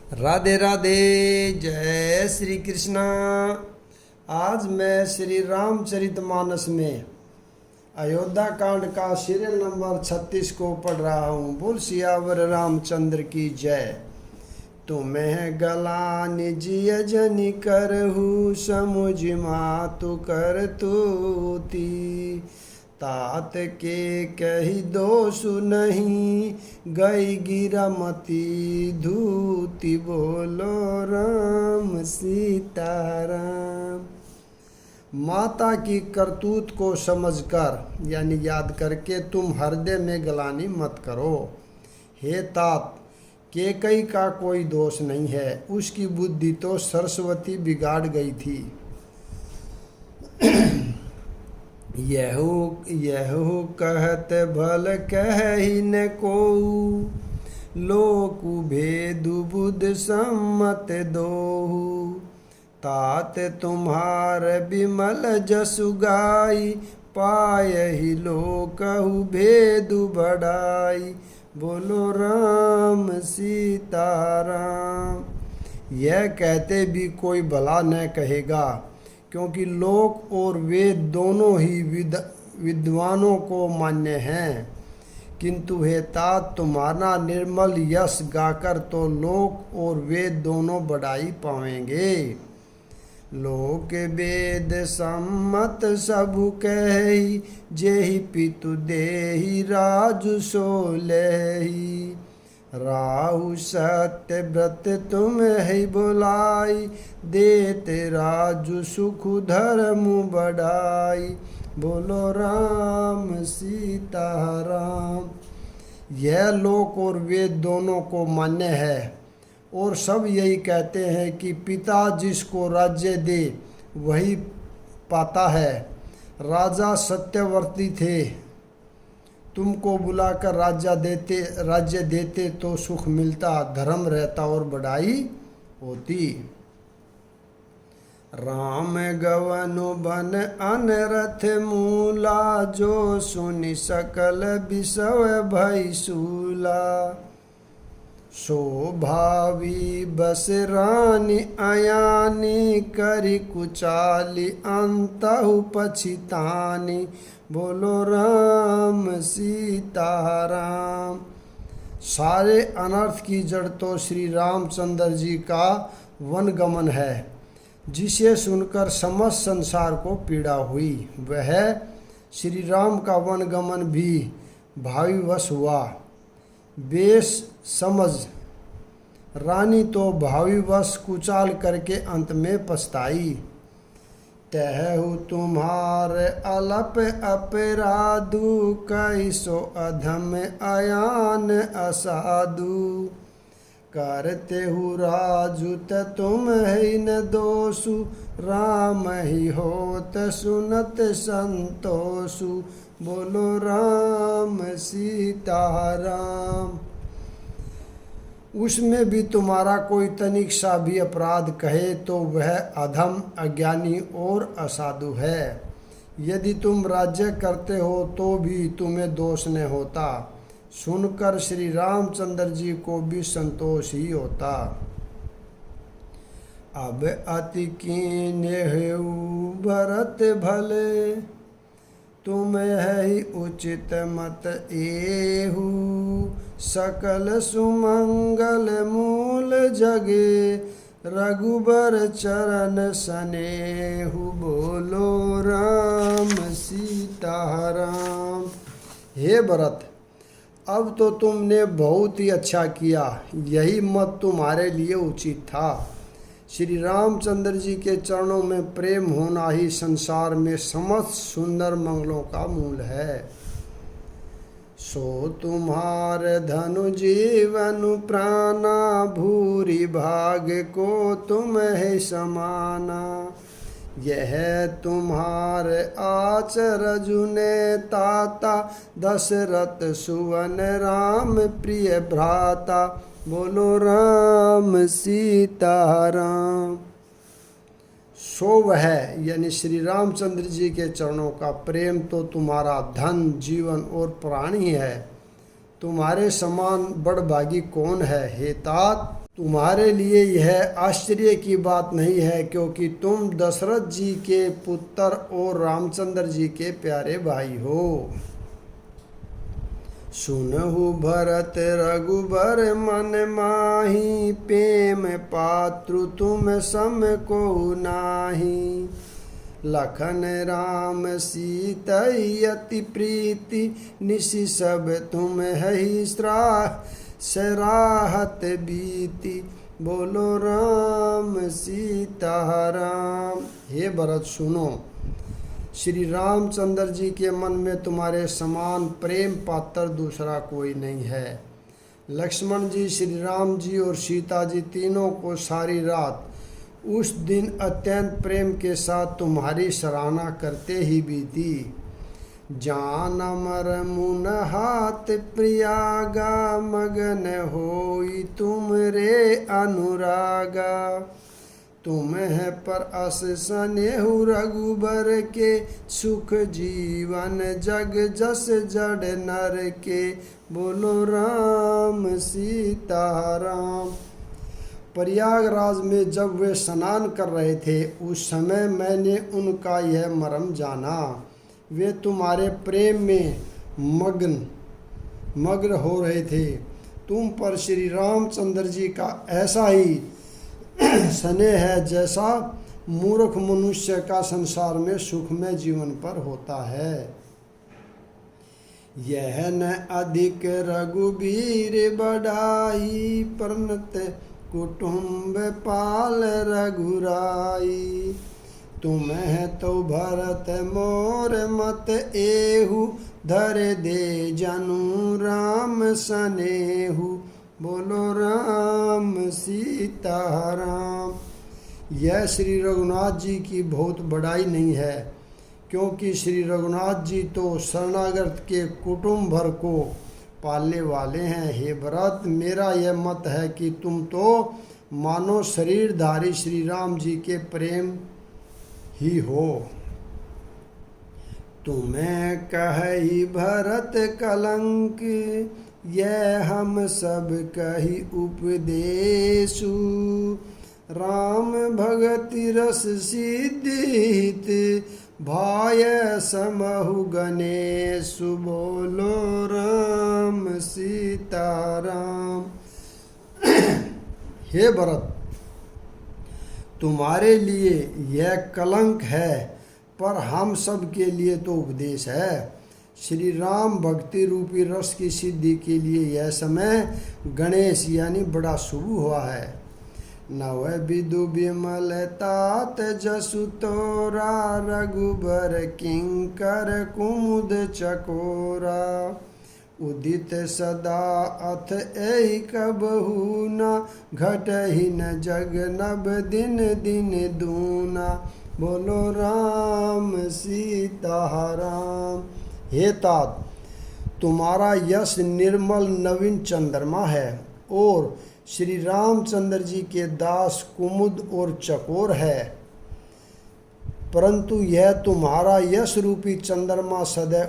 राधे राधे। जय श्री कृष्णा। आज मैं श्री रामचरितमानस में अयोध्या कांड का सीरियल नंबर 36 को पढ़ रहा हूँ। बोल सियावर रामचंद्र की जय। तुम्हें गला निजिय जनि करहु समुझ मातु कर तूती। तात के कही दोषु नहीं गई गिरमती धूति। बोलो राम सीताराम। माता की करतूत को समझकर यानी याद करके तुम हृदय में गलानी मत करो। हे तात, केकई का कोई दोष नहीं है, उसकी बुद्धि तो सरस्वती बिगाड़ गई थी। यहू कहत भल कही न कोऊ। लोकु भेदु बुध सम्मत दोहु। तात तुम्हार बिमल जसु गाई। पायहि लोकहु भेदु बढ़ाई। बोलो राम सीताराम। यह कहते भी कोई भला न कहेगा, क्योंकि लोक और वेद दोनों ही विद्वानों को मान्य हैं। किंतु हे तात, तुम्हारा निर्मल यश गाकर तो लोक और वेद दोनों बढ़ाई पावेंगे। लोक वेद सम्मत सबु कही। जेहि पितु देहि राजु सोलहि। राहु सत्य व्रत तुम है बुलाई। देते राजु सुख धर्म बढ़ाई। बोलो राम सीताराम। यह लोक और वेद दोनों को मान्य है और सब यही कहते हैं कि पिता जिसको राज्य दे वही पाता है। राजा सत्यवर्ती थे, तुमको बुलाकर राज्य देते तो सुख मिलता, धर्म रहता और बढ़ाई होती। राम गवनु बन अनरथ मूला। जो सुनि सकल विषय भई सूला। शोभावी बस रानी अयानी। करी कुचाली अंतहु पछितानी। बोलो राम सीताराम। सारे अनर्थ की जड़ तो श्री रामचंद्र जी का वनगमन है, जिसे सुनकर समस्त संसार को पीड़ा हुई। वह श्री राम का वनगमन भी भावीवश हुआ। बेश समझ रानी तो भावीवश कुचाल करके अंत में पछताई। तहु तुम्हार अलप अपराधु। कैसो अधम अयान असाधु। करते हु राजुत तुम है न दोषु। राम ही होत सुनत संतोषु। बोलो राम सीताराम। उसमें भी तुम्हारा कोई तनिक सा भी अपराध कहे तो वह अधम, अज्ञानी और असाधु है। यदि तुम राज्य करते हो तो भी तुम्हें दोष न होता। सुनकर श्री रामचंद्र जी को भी संतोष ही होता। अब अति कीन्ह हेउ भरत भले। तुम है उचित मत एहु। सकल सुमंगल मूल जगे। रघुबर चरण सनेहु। बोलो राम सीताराम। हे भरत, अब तो तुमने बहुत ही अच्छा किया। यही मत तुम्हारे लिए उचित था। श्री रामचंद्र जी के चरणों में प्रेम होना ही संसार में समस्त सुंदर मंगलों का मूल है। सो तुम्हार धनु जीवन प्राणा। भूरि भाग को तुम है समाना। यह तुम्हार आचरजु ने ताता। दशरथ सुवन राम प्रिय भ्राता। बोलो राम सीताराम। सो वह यानी श्री रामचंद्र जी के चरणों का प्रेम तो तुम्हारा धन, जीवन और प्राण ही है। तुम्हारे समान बड़भागी कौन है हे तात। तुम्हारे लिए यह आश्चर्य की बात नहीं है, क्योंकि तुम दशरथ जी के पुत्र और रामचंद्र जी के प्यारे भाई हो। सुनहु भरत रघुबर मन माही, प्रेम पात्रु तुम सम को नाही। लखन राम सीतई अति प्रीति, निशि सब तुम है सराहत बीती। बोलो राम सीता राम। हे भरत सुनो, श्री रामचंद्र जी के मन में तुम्हारे समान प्रेम पात्र दूसरा कोई नहीं है। लक्ष्मण जी, श्री राम जी और सीता जी तीनों को सारी रात उस दिन अत्यंत प्रेम के साथ तुम्हारी सराहना करते ही बीती। जान अमर मुन हाथ प्रियागा, मगन होई तुम रे अनुरागा। तुम है पर अस स्नेहु रघुबर के, सुख जीवन जग जस जड़ नर के। बोलो राम सीता राम। प्रयागराज में जब वे स्नान कर रहे थे, उस समय मैंने उनका यह मर्म जाना। वे तुम्हारे प्रेम में मग्न हो रहे थे। तुम पर श्री रामचंद्र जी का ऐसा ही स्नेह है जैसा मूर्ख मनुष्य का संसार में सुखमय जीवन पर होता है। यह न अधिक रघुबीर बढ़ाई, परनत कुटुंब पाल रघुराई। तुम है तो भरत मोर मत एहु, धर दे जनु राम सनेहु। बोलो राम सीता राम। यह श्री रघुनाथ जी की बहुत बड़ाई नहीं है, क्योंकि श्री रघुनाथ जी तो शरणागत के कुटुंब भर को पालने वाले हैं। हे भरत, मेरा यह मत है कि तुम तो मानो शरीरधारी श्री राम जी के प्रेम ही हो। तुम्हें कही भरत कलंक, यह हम सब कही उपदेशु। राम भगति रस सिद्धित, भाय समहु गणेशु। बोलो राम सीता राम। हे भरत, तुम्हारे लिए यह कलंक है, पर हम सब के लिए तो उपदेश है। श्री राम भक्ति रूपी रस की सिद्धि के लिए यह समय गणेश यानी बड़ा शुभ हुआ है। नव विदु विमल तात जसु तोरा, रघुबर किंकर कुमुद चकोरा। उदित सदा अथ एहि कबहू न, घटहि न जग नभ दिन दिन दूना। बोलो राम सीता राम। हे तात, तुम्हारा यश निर्मल नवीन चंद्रमा है और श्री रामचंद्र जी के दास कुमुद और चकोर है, परंतु यह तुम्हारा यश रूपी चंद्रमा सदा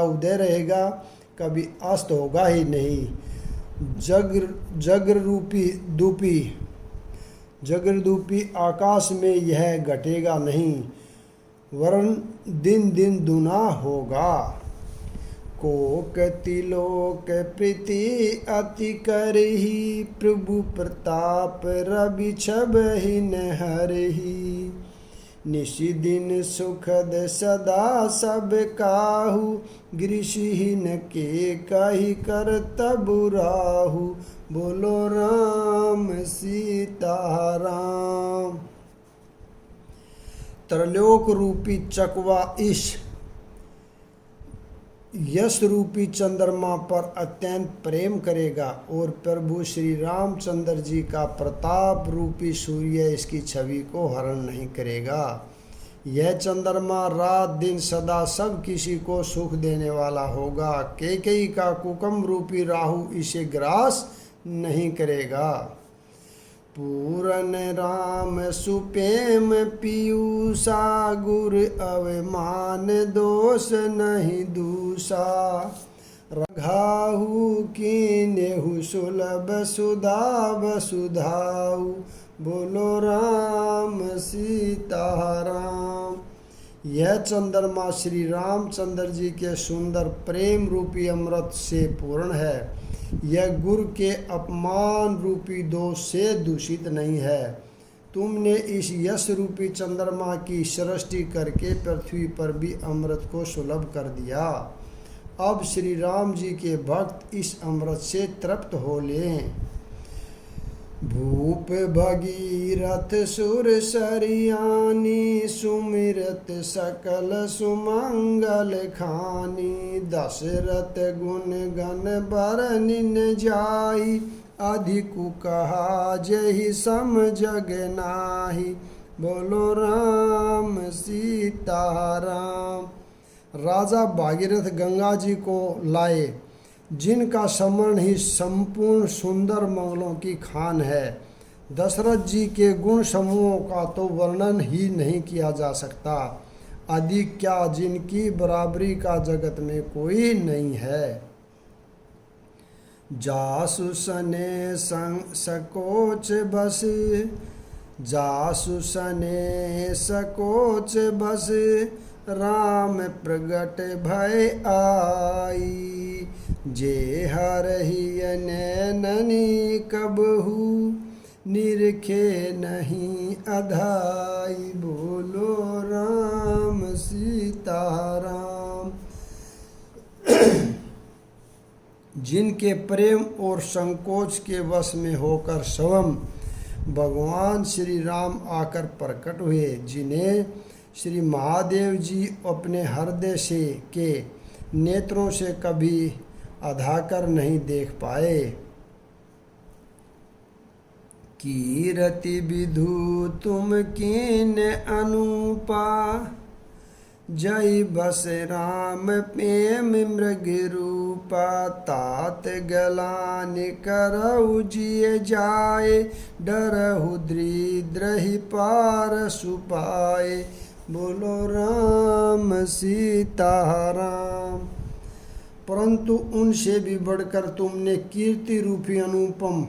उदय रहेगा, कभी अस्त होगा ही नहीं। जगरूपी आकाश में यह घटेगा नहीं, वरन दिन दिन दुना होगा। कोक तिलोक प्रीति अति करही, प्रभु प्रताप रवि छबहि न हरही। निशिदिन सुखद सदा सब काहू, गृषहीन के कही कर तबु राहु। बोलो राम सीता राम। त्रलोक रूपी चकवा इस यश रूपी चंद्रमा पर अत्यंत प्रेम करेगा और प्रभु श्री रामचंद्र जी का प्रताप रूपी सूर्य इसकी छवि को हरण नहीं करेगा। यह चंद्रमा रात दिन सदा सब किसी को सुख देने वाला होगा। कैकेयी का कुकम रूपी राहु इसे ग्रास नहीं करेगा। पूरन राम सुप्रेम पीयूषा, गुर अवमान दोष नहीं दूषा। रघाहु कीन्हु सुलभ सुधा वसुधाऊ। बोलो राम सीता राम। यह चंद्रमा श्री रामचंद्र जी के सुंदर प्रेम रूपी अमृत से पूर्ण है। यह गुरु के अपमान रूपी दोष से दूषित नहीं है। तुमने इस यश रूपी चंद्रमा की सृष्टि करके पृथ्वी पर भी अमृत को सुलभ कर दिया। अब श्री राम जी के भक्त इस अमृत से तृप्त हो लें। भूप भगीरथ सुर सरियानी सुमिरत सकल सुमंगल खानी। दशरथ गुण गण बरनिन जाई अधिकु कहा जहि सम जग नाही। बोलो राम सीता राम। राजा भागीरथ गंगा जी को लाए, जिनका स्मरण ही संपूर्ण सुंदर मंगलों की खान है। दशरथ जी के गुण समूहों का तो वर्णन ही नहीं किया जा सकता। अधिक क्या, जिनकी बराबरी का जगत में कोई नहीं है। जासुसने सकोच बस, जासुसने सकोच बस, राम प्रगट भय आई। जे हरहि नैननी कबहू, निरखे नहीं अधाई। बोलो राम सीता राम। जिनके प्रेम और संकोच के वश में होकर स्वयं भगवान श्री राम आकर प्रकट हुए, जिन्हें श्री महादेव जी अपने हृदय से के नेत्रों से कभी अधाकर नहीं देख पाए। कीरति विधु तुम कीन अनुपा, जय बस राम प्रेम मृग रूपा। तात गलान करऊ जिय जाए, डरहु द्रिद्रहि पार सुपाए। बोलो राम सीता राम। परंतु उनसे भी बढ़कर तुमने कीर्ति रूपी अनुपम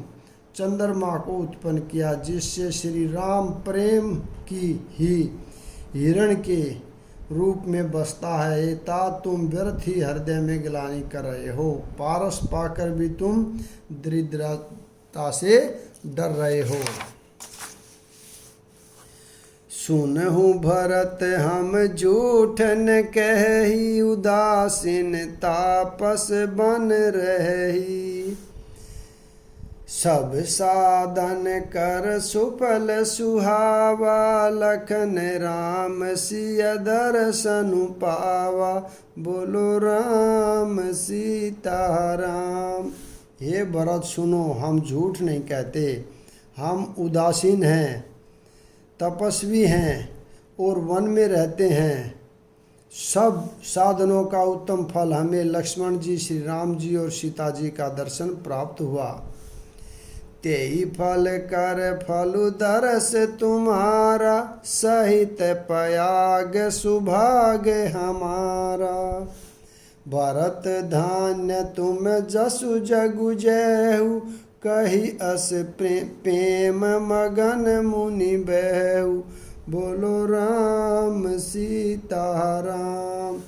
चंद्रमा को उत्पन्न किया, जिससे श्री राम प्रेम की ही हिरण के रूप में बसता है। तात तुम व्यर्थ ही हृदय में गिलानी कर रहे हो, पारस पाकर भी तुम दरिद्रता से डर रहे हो। सुनहु भरत हम झूठ न कही, उदासीन तापस बन रही। सब साधन कर सुफल सुहावा, लखन राम सिय दर्शन पावा। बोलो राम सीता राम। हे भरत सुनो, हम झूठ नहीं कहते, हम उदासीन हैं, तपस्वी हैं और वन में रहते हैं। सब साधनों का उत्तम फल हमें लक्ष्मण जी, श्री राम जी और सीता जी का दर्शन प्राप्त हुआ। तेई फल कर फलु दरस तुम्हारा, सहित पयाग सुभाग हमारा। भरत धान्य तुम जसु जगु जयहु, कही अस प्रेम मगन मुनि बहु। बोलो राम सीता राम।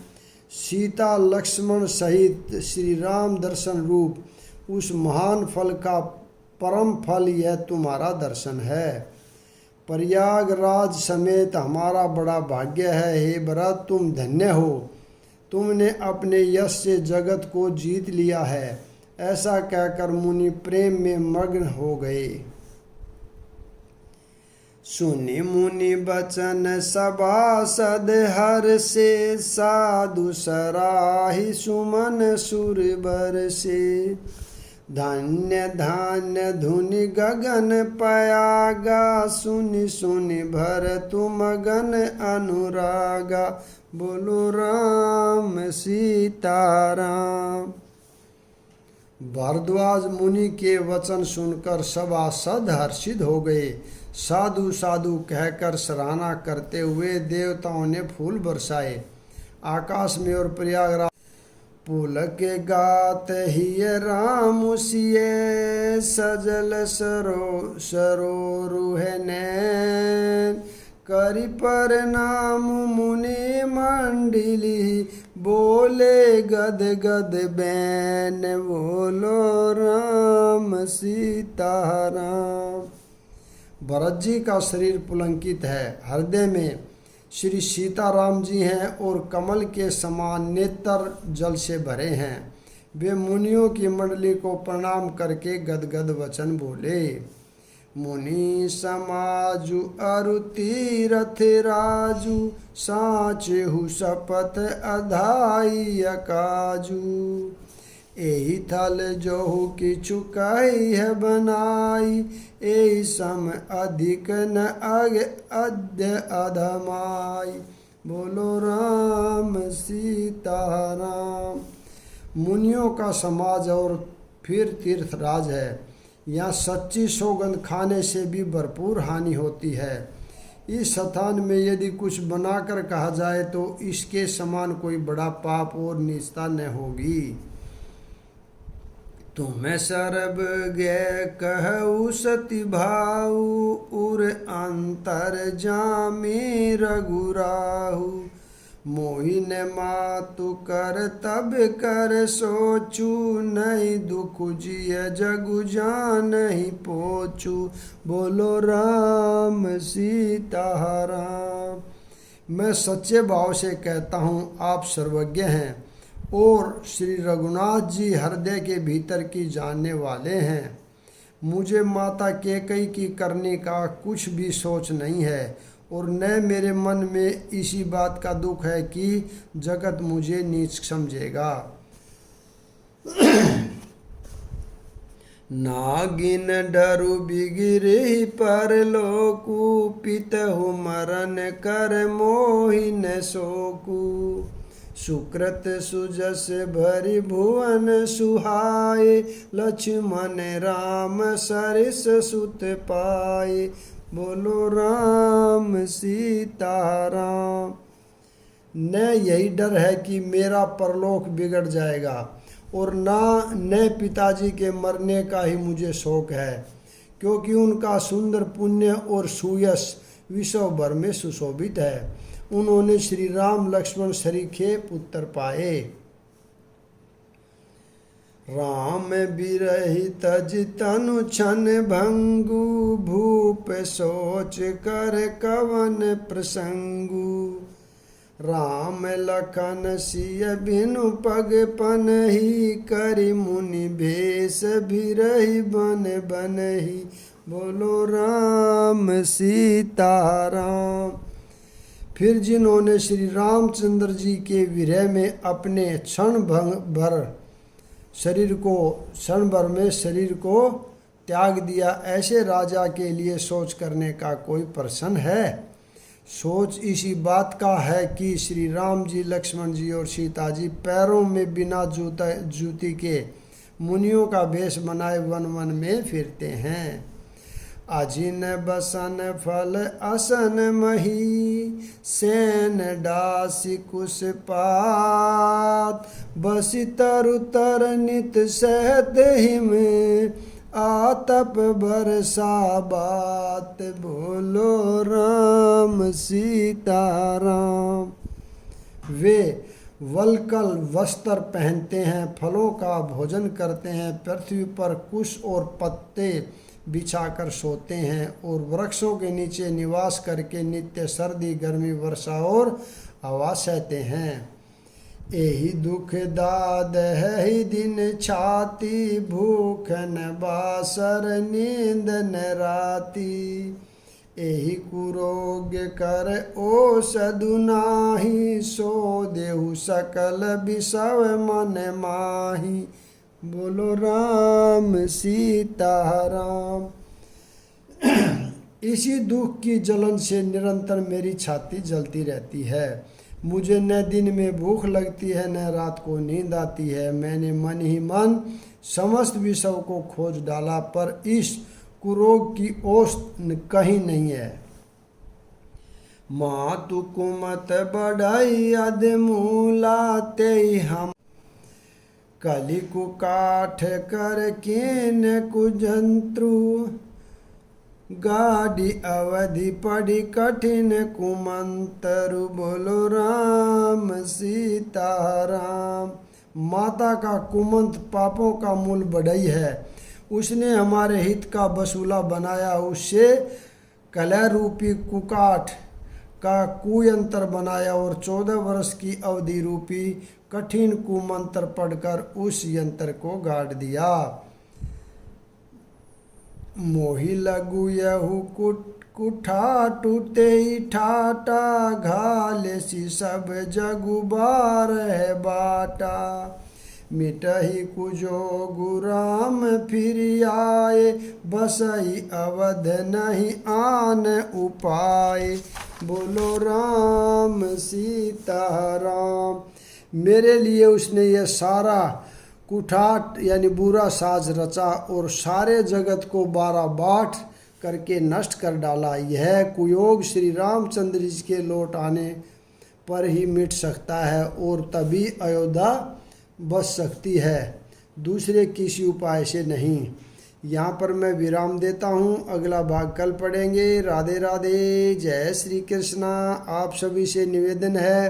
सीता लक्ष्मण सहित श्री राम दर्शन रूप उस महान फल का परम फल यह तुम्हारा दर्शन है। प्रयागराज समेत हमारा बड़ा भाग्य है। हे भरत तुम धन्य हो, तुमने अपने यश से जगत को जीत लिया है। ऐसा कहकर मुनि प्रेम में मग्न हो गए। सुनि मुनि बचन सभासद हर से, साधु सराहि सुमन सुर बर से। धन्य धान्य धुनि गगन पयागा, सुनि सुनि भरत मगन अनुरागा। बोलो राम सीता राम। भारद्वाज मुनि के वचन सुनकर सभासद हर्षित हो गए। साधु साधु कहकर सराहना करते हुए देवताओं ने फूल बरसाए। आकाश में और पुलक गात ही राम सिए सजल सरोरु है नैन करि प्रणाम मुनि मंडली बोले गद गद बैन बोलो राम सीताराम। भरत जी का शरीर पुलंकित है, हृदय में श्री सीताराम जी हैं और कमल के समान नेत्र जल से भरे हैं। वे मुनियों की मंडली को प्रणाम करके गदगद वचन बोले। मुनि समाजु अरु तीरथ राजू साचेहु शपथ अधाई अकाजू एहि थल जोहु किछु कही है बनाई एहि सम अधिक न अद्य अधमाई बोलो राम सीताराम। मुनियों का समाज और फिर तीर्थराज है। यहाँ सच्ची सौगंध खाने से भी भरपूर हानि होती है। इस स्थान में यदि कुछ बनाकर कहा जाए तो इसके समान कोई बड़ा पाप और नीचता न होगी। तुम्हें सर्ब गे कहु सति भाऊ उर अंतर जामी रघुराहु मोहि न मातु कर तब कर सोचू नहीं दुख जिय जगु जानहि पोचू बोलो राम सीताराम। मैं सच्चे भाव से कहता हूँ आप सर्वज्ञ हैं और श्री रघुनाथ जी हृदय के भीतर की जानने वाले हैं। मुझे माता कैकेयी की करने का कुछ भी सोच नहीं है और न मेरे मन में इसी बात का दुख है कि जगत मुझे नीच समझेगा। नागिन डरु बिगिरी परलोकु पितहु मरण कर मोहि न शोकु सुकृत सुजस भरि भुवन सुहाए लक्ष्मण राम सरिस सुत पाए बोलो राम सीताराम। न यही डर है कि मेरा परलोक बिगड़ जाएगा और न पिताजी के मरने का ही मुझे शौक है, क्योंकि उनका सुंदर पुण्य और सुयश विश्व भर में सुशोभित है। उन्होंने श्री राम लक्ष्मण सरीखे पुत्र पाए। राम बिरहि तज तनु छन भंगु भूप सोच कर कवन प्रसंगु राम लखन सिय बिनु पग पनहि करि मुनि भेष बिरहि बन बनहि बोलो राम सीताराम। फिर जिन्होंने श्री रामचंद्र जी के विरह में अपने क्षण भर में शरीर को त्याग दिया, ऐसे राजा के लिए सोच करने का कोई प्रश्न है? सोच इसी बात का है कि श्री राम जी, लक्ष्मण जी और सीता जी पैरों में बिना जूती के मुनियों का वेश बनाए वन वन में फिरते हैं। अजिन बसन फल असन मही सेन डासी कुश पात बसी तरु तर नित सहत हिम आतप बरसा बात बोलो राम सीताराम। वे वलकल वस्त्र पहनते हैं, फलों का भोजन करते हैं, पृथ्वी पर कुश और पत्ते बिछाकर सोते हैं और वृक्षों के नीचे निवास करके नित्य सर्दी गर्मी वर्षा और हवा सहते हैं। एहि दुख दाद है ही दिन छाती भूख न बासर नींद न राती एहि कुरोग कर औषधु नाही सो देहु सकल विषव मन माही बोलो राम सीताराम। इसी दुख की जलन से निरंतर मेरी छाती जलती रहती है। मुझे न दिन में भूख लगती है न रात को नींद आती है। मैंने मन ही मन समस्त विषयों को खोज डाला पर इस कुरोग की औषधि कहीं नहीं है। मातु कुमत बढ़ाई अधमूला ते हम कलि कुकाठ कर केन कुजंत्रु गाड़ी अवधि पड़ी कठिन कुमंतरु बोलो राम सीता राम। माता का कुमंत पापों का मूल बढ़ई है, उसने हमारे हित का वसूला बनाया, उससे कलह रूपी कुकाठ का कुयंत्र बनाया और 14 वर्ष की अवधि रूपी कठिन कुमंत्र पढ़कर उस यंत्र को गाड़ दिया। मोहि लगु यहु कुठा टूटे ठाटा घालेसी सब जगु बार है बाटा। मिटहि कुजोगु राम फिर आए बसई अवध नहीं आन उपाय। बोलो राम सीता राम। मेरे लिए उसने यह सारा कुठाट यानी बुरा साज रचा और सारे जगत को 12 बाट करके नष्ट कर डाला। यह कुयोग श्री रामचंद्र जी के लौट आने पर ही मिट सकता है और तभी अयोध्या बच सकती है, दूसरे किसी उपाय से नहीं। यहाँ पर मैं विराम देता हूँ, अगला भाग कल पढ़ेंगे। राधे राधे, जय श्री कृष्णा। आप सभी से निवेदन है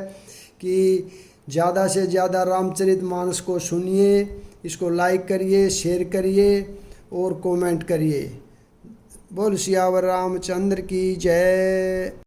कि ज़्यादा से ज़्यादा रामचरितमानस को सुनिए, इसको लाइक करिए, शेयर करिए और कमेंट करिए। बोल सियावर रामचंद्र की जय।